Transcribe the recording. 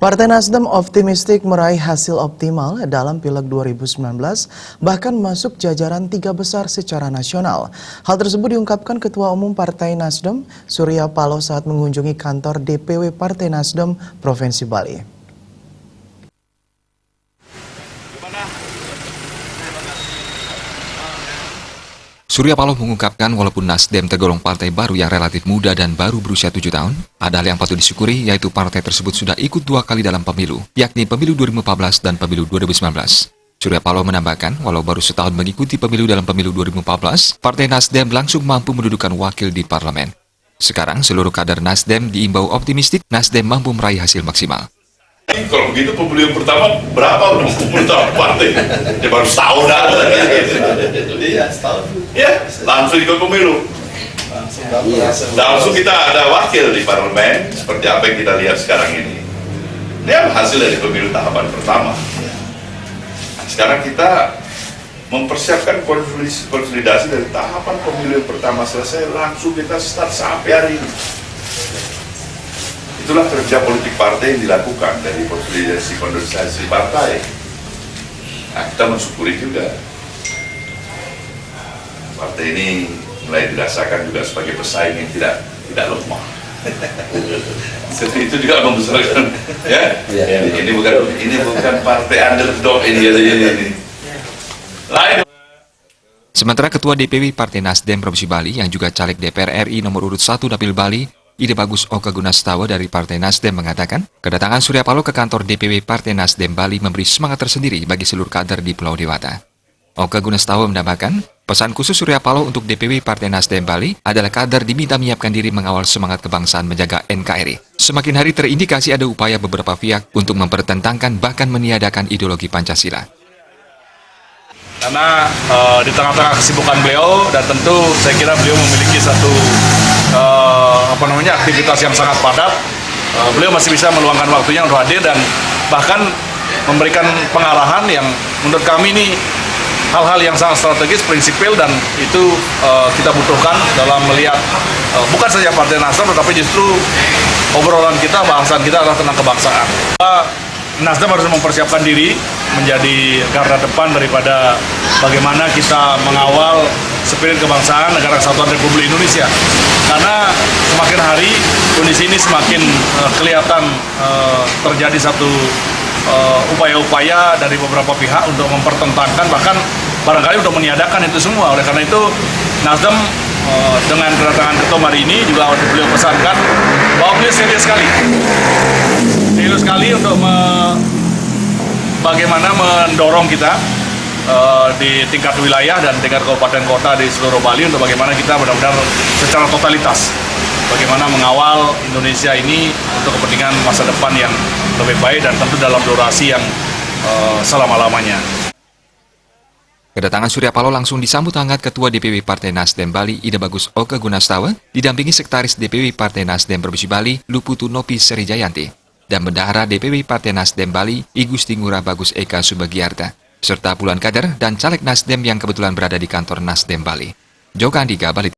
Partai Nasdem optimistik meraih hasil optimal dalam Pileg 2019, bahkan masuk jajaran 3 besar secara nasional. Hal tersebut diungkapkan Ketua Umum Partai Nasdem, Surya Paloh saat mengunjungi kantor DPW Partai Nasdem Provinsi Bali. Surya Paloh mengungkapkan walaupun Nasdem tergolong partai baru yang relatif muda dan baru berusia 7 tahun, ada hal yang patut disyukuri yaitu partai tersebut sudah ikut 2 kali dalam pemilu, yakni pemilu 2014 dan pemilu 2019. Surya Paloh menambahkan, walau baru setahun mengikuti pemilu dalam pemilu 2014, Partai Nasdem langsung mampu mendudukan wakil di parlemen. Sekarang seluruh kader Nasdem diimbau optimistik Nasdem mampu meraih hasil maksimal. Kalau begitu pemilu yang pertama berapa udah pemerintahan partai? Ya baru setahun aja. Iya, setahun. Ya, langsung ikut pemilu. Langsung kita ada wakil di parlemen seperti apa yang kita lihat sekarang ini. Ini hasil dari pemilu tahapan pertama. Sekarang kita mempersiapkan konsolidasi dari tahapan pemilu yang pertama selesai, langsung kita start sampai hari ini. Itulah kerja politik partai yang dilakukan dari konsolidasi partai. Nah, kita mensyukuri juga partai ini mulai dirasakan juga sebagai pesaing yang tidak lemah. Itu juga membesarkan, ya. Ini bukan partai underdog ini. Lain. Sementara Ketua DPW Partai Nasdem Provinsi Bali yang juga caleg DPR RI nomor urut 1 Dapil Bali, Ide Bagus Oka Gunastawa dari Partai Nasdem mengatakan, kedatangan Surya Paloh ke kantor DPW Partai Nasdem Bali memberi semangat tersendiri bagi seluruh kader di Pulau Dewata. Oka Gunastawa menambahkan, pesan khusus Surya Paloh untuk DPW Partai Nasdem Bali adalah kader diminta menyiapkan diri mengawal semangat kebangsaan menjaga NKRI. Semakin hari terindikasi ada upaya beberapa pihak untuk mempertentangkan bahkan meniadakan ideologi Pancasila. Karena di tengah-tengah kesibukan beliau dan tentu saya kira beliau memiliki satu aktivitas yang sangat padat, beliau masih bisa meluangkan waktunya untuk hadir dan bahkan memberikan pengarahan yang menurut kami ini hal-hal yang sangat strategis, prinsipil dan itu kita butuhkan dalam melihat bukan saja Partai Nasdem tetapi justru obrolan kita, bahasan kita adalah tentang kebangsaan. Nasdem harus mempersiapkan diri menjadi garda depan daripada bagaimana kita mengawal spirit kebangsaan Negara Kesatuan Republik Indonesia. Karena semakin hari kondisi ini semakin kelihatan terjadi satu upaya-upaya dari beberapa pihak untuk mempertentangkan bahkan barangkali untuk meniadakan itu semua. Oleh karena itu Nasdem dengan kedatangan Ketum hari ini juga beliau pesankan bahwa beliau serius sekali untuk bagaimana mendorong kita di tingkat wilayah dan tingkat kabupaten kota di seluruh Bali untuk bagaimana kita benar-benar secara totalitas bagaimana mengawal Indonesia ini untuk kepentingan masa depan yang lebih baik dan tentu dalam durasi yang selama-lamanya. Kedatangan Surya Paloh langsung disambut hangat Ketua DPW Partai Nasdem Bali Ide Bagus Oka Gunastawa didampingi Sekretaris DPW Partai Nasdem Provinsi Bali Luputu Nopi Sri Jayanti dan Bendahara DPW Partai Nasdem Bali I Gusti Ngurah Bagus Eka Subagiarta serta puluhan kader dan caleg Nasdem yang kebetulan berada di kantor Nasdem Bali. Joko Andika, Bali.